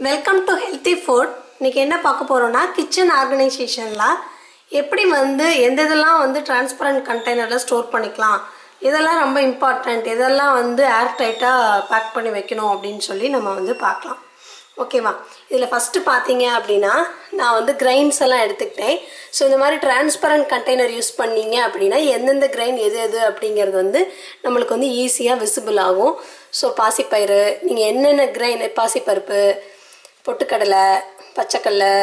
Welcome to healthy food. இன்றைக்கி என்ன பார்க்க போகிறோன்னா கிச்சன் ஆர்கனைசேஷனில் எப்படி எந்தெல்லாம் டிரான்ஸ்பரண்ட் கண்டெய்னரில் ஸ்டோர் பண்ணிக்கலாம், இதெல்லாம் ரொம்ப இம்பார்ட்டண்ட், இதெல்லாம் ஏர் டைட்டாக பேக் பண்ணி வைக்கணும் அப்படின்னு சொல்லி நம்ம பார்க்கலாம். ஓகேவா? இதில் ஃபஸ்ட்டு பார்த்தீங்க அப்படின்னா நான் கிரைன்ஸ் எல்லாம் எடுத்துக்கிட்டேன். ஸோ இந்த மாதிரி டிரான்ஸ்பரண்ட் கண்டெய்னர் யூஸ் பண்ணீங்க அப்படின்னா எந்தெந்த கிரைன் எது அப்படிங்கிறது நம்மளுக்கு ஈஸியாக விசிபிள் ஆகும். ஸோ பாசிப்பயிறு, நீங்கள் என்னென்ன கிரைன், பாசிப்பருப்பு, பொட்டுக்கடலை, பச்சைக்கடலை,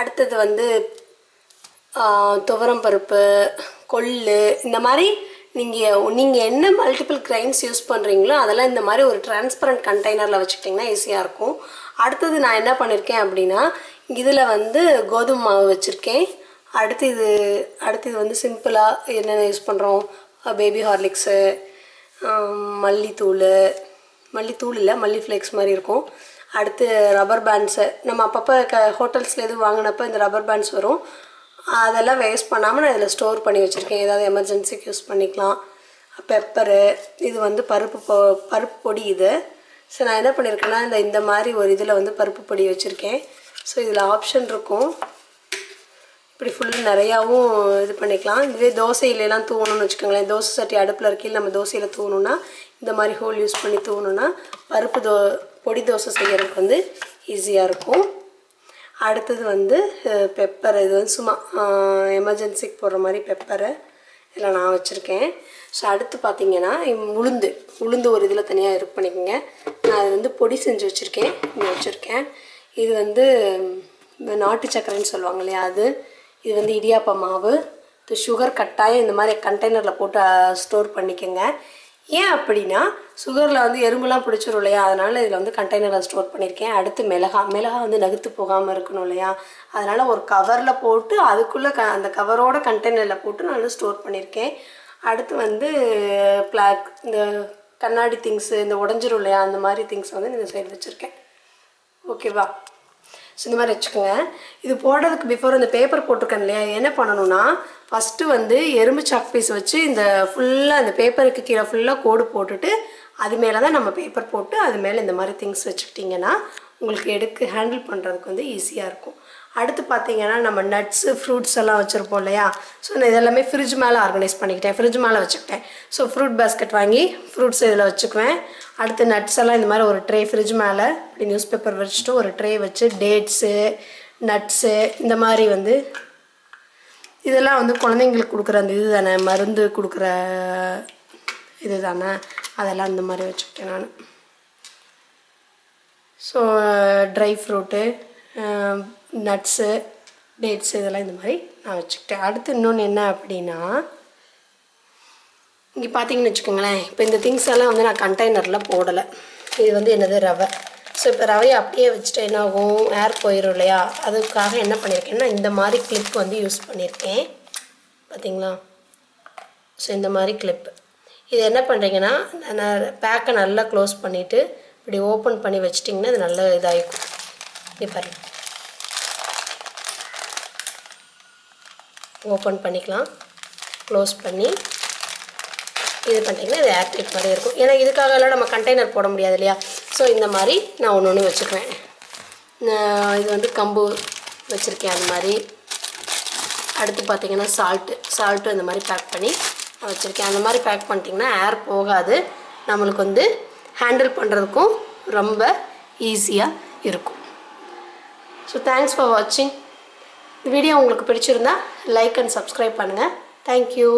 அடுத்தது துவரம் பருப்பு, கொள்ளு, இந்த மாதிரி நீங்கள் என்ன மல்டிபிள் கிரைன்ஸ் யூஸ் பண்ணுறீங்களோ அதெல்லாம் இந்த மாதிரி ஒரு டிரான்ஸ்பரண்ட் கண்டெய்னரில் வச்சுக்கிட்டிங்கன்னா ஈஸியாக இருக்கும். அடுத்தது நான் என்ன பண்ணியிருக்கேன் அப்படின்னா இதில் கோதுமை மாவு வச்சுருக்கேன். அடுத்தது சிம்பிளாக என்னென்ன யூஸ் பண்ணுறோம், பேபி ஹார்லிக்ஸு, மல்லித்தூள் இல்லை மல்லி ஃப்ளேக்ஸ் மாதிரி இருக்கும். அடுத்து ரப்பர் பேண்ட்ஸு, நம்ம அப்பப்போ ஹோட்டல்ஸில் எதுவும் வாங்கினப்போ இந்த ரப்பர் பேண்ட்ஸ் வரும், அதெல்லாம் வேஸ்ட் பண்ணாமல் நான் இதில் ஸ்டோர் பண்ணி வச்சுருக்கேன். ஏதாவது எமர்ஜென்சிக்கு யூஸ் பண்ணிக்கலாம். பெப்பரு, இது பருப்பு பொடி. இது ஸோ நான் என்ன பண்ணியிருக்கேன்னா இந்த மாதிரி ஒரு இதில் பருப்பு பொடி வச்சுருக்கேன். ஸோ இதில் ஆப்ஷன் இருக்கும், இப்படி ஃபுல்லு நிறையாவும் இது பண்ணிக்கலாம். இதுவே தோசையிலலாம் தூவணும்னு வச்சுக்கோங்களேன், தோசை சட்டி அடுப்பில் இருக்கையில் நம்ம தோசையில் தூவணுன்னா இந்த மாதிரி ஹோல் யூஸ் பண்ணி தூவணுன்னா பருப்பு பொடி தோசை செய்கிறதுக்கு ஈஸியாக இருக்கும். அடுத்தது பெப்பர், இது சும்மா எமர்ஜென்சிக்கு போடுற மாதிரி பெப்பரை இதில் நான் வச்சுருக்கேன். ஸோ அடுத்து பார்த்திங்கன்னா உளுந்து ஒரு இதில் தனியாக இது பண்ணிக்கோங்க. நான் அது பொடி செஞ்சு வச்சுருக்கேன், இங்கே வச்சுருக்கேன். இது நாட்டு சக்கரைன்னு சொல்லுவாங்க இல்லையா, இது இடியாப்ப மாவு, இது சுகர் கட்டாயம் இந்த மாதிரி கண்டெய்னரில் போட்டு ஸ்டோர் பண்ணிக்கோங்க. ஏன் அப்படின்னா சுகரில் எறும்புலாம் பிடிச்சிரும் இல்லையா, அதனால் இதில் கண்டெய்னரில் ஸ்டோர் பண்ணியிருக்கேன். அடுத்து மிளகா நகுத்து போகாமல் இருக்கணும் இல்லையா, அதனால் ஒரு கவரில் போட்டு அதுக்குள்ளே அந்த கவரோட கண்டெய்னரில் போட்டு நான் ஸ்டோர் பண்ணியிருக்கேன். அடுத்து இந்த கண்ணாடி திங்ஸு, இந்த உடஞ்சிரும் இல்லையா, அந்த மாதிரி திங்ஸ் இந்த சைடு வச்சுருக்கேன். ஓகேவா? ஸோ இந்த மாதிரி வச்சுக்கோங்க. இது போடுறதுக்கு பிஃபோர் இந்த பேப்பர் போட்டிருக்கேன் இல்லையா, என்ன பண்ணணும்னா ஃபஸ்ட்டு எறும்பு சாக் பீஸ் வச்சு இந்த ஃபுல்லாக இந்த பேப்பருக்கு கீழே ஃபுல்லாக கோடு போட்டுட்டு அது மேலே தான் நம்ம பேப்பர் போட்டு அது மேலே இந்த மாதிரி திங்ஸ் வச்சுக்கிட்டிங்கன்னா உங்களுக்கு ஹேண்டில் பண்ணுறதுக்கு ஈஸியாக இருக்கும். அடுத்து பார்த்திங்கன்னா நம்ம நட்ஸு, ஃப்ரூட்ஸ் எல்லாம் வச்சுருப்போம் இல்லையா, ஸோ நான் இதெல்லாமே ஃப்ரிட்ஜ் மேலே ஆர்கனைஸ் பண்ணிக்கிட்டேன், ஃப்ரிட்ஜ் மேலே வச்சுக்கிட்டேன். ஸோ ஃப்ரூட் பேஸ்கெட் வாங்கி ஃப்ரூட்ஸ் இதில் வச்சுக்குவேன். அடுத்து நட்ஸ் எல்லாம் இந்த மாதிரி ஒரு ட்ரே ஃப்ரிட்ஜ் மேலே இப்படி நியூஸ் பேப்பர் வச்சுட்டு ஒரு ட்ரே வச்சு டேட்ஸு, நட்ஸு, இந்த மாதிரி இதெல்லாம் குழந்தைங்களுக்கு கொடுக்குற அந்த இது தானே, மருந்து கொடுக்குற இது தானே, அதெல்லாம் இந்த மாதிரி வச்சுக்கிட்டேன் நான். So dry fruit, nuts, dates, இதெல்லாம் இந்த மாதிரி நான் வச்சுக்கிட்டேன். அடுத்து இன்னொன்று என்ன அப்படின்னா இங்கே பார்த்தீங்கன்னு வச்சுக்கோங்களேன், இப்போ இந்த திங்ஸ் எல்லாம் நான் கண்டெய்னரில் போடலை. இது என்னது ரவை. ஸோ இப்போ ரவையை அப்படியே வச்சுட்டு என்ன ஆகும், ஏர் போயிடும் இல்லையா, அதுக்காக என்ன பண்ணியிருக்கேன்னா இந்த மாதிரி கிளிப் யூஸ் பண்ணியிருக்கேன். பார்த்தீங்களா? ஸோ இந்த மாதிரி கிளிப்பு இது என்ன பண்ணுறீங்கன்னா நான் பேக்கை நல்லா க்ளோஸ் பண்ணிவிட்டு இப்படி ஓப்பன் பண்ணி வச்சிட்டிங்கன்னா அது நல்லா இதாகிக்கும். இப்படி பாருங்கள், ஓப்பன் பண்ணிக்கலாம், க்ளோஸ் பண்ணி இது பண்ணிட்டிங்கன்னா இது ஏர் டைட் மாதிரி இருக்கும். ஏன்னா இதுக்காகலாம் நம்ம கண்டெய்னர் போட முடியாது இல்லையா, ஸோ இந்த மாதிரி நான் ஒன்று வச்சுக்குவேன். இது கம்பு வச்சுருக்கேன் அது மாதிரி. அடுத்து பார்த்திங்கன்னா சால்ட்டு இந்த மாதிரி பேக் பண்ணி நான் வச்சுருக்கேன். அந்த மாதிரி பேக் பண்ணிட்டிங்கன்னா ஏர் போகாது, நம்மளுக்கு ஹேண்டில் பண்ணுறதுக்கும் ரொம்ப ஈஸியாக இருக்கும். ஸோ தேங்க்ஸ் ஃபார் வாட்சிங். இந்த வீடியோ உங்களுக்கு பிடிச்சிருந்தா லைக் அண்ட் சப்ஸ்கிரைப் பண்ணுங்கள். தேங்க்யூ.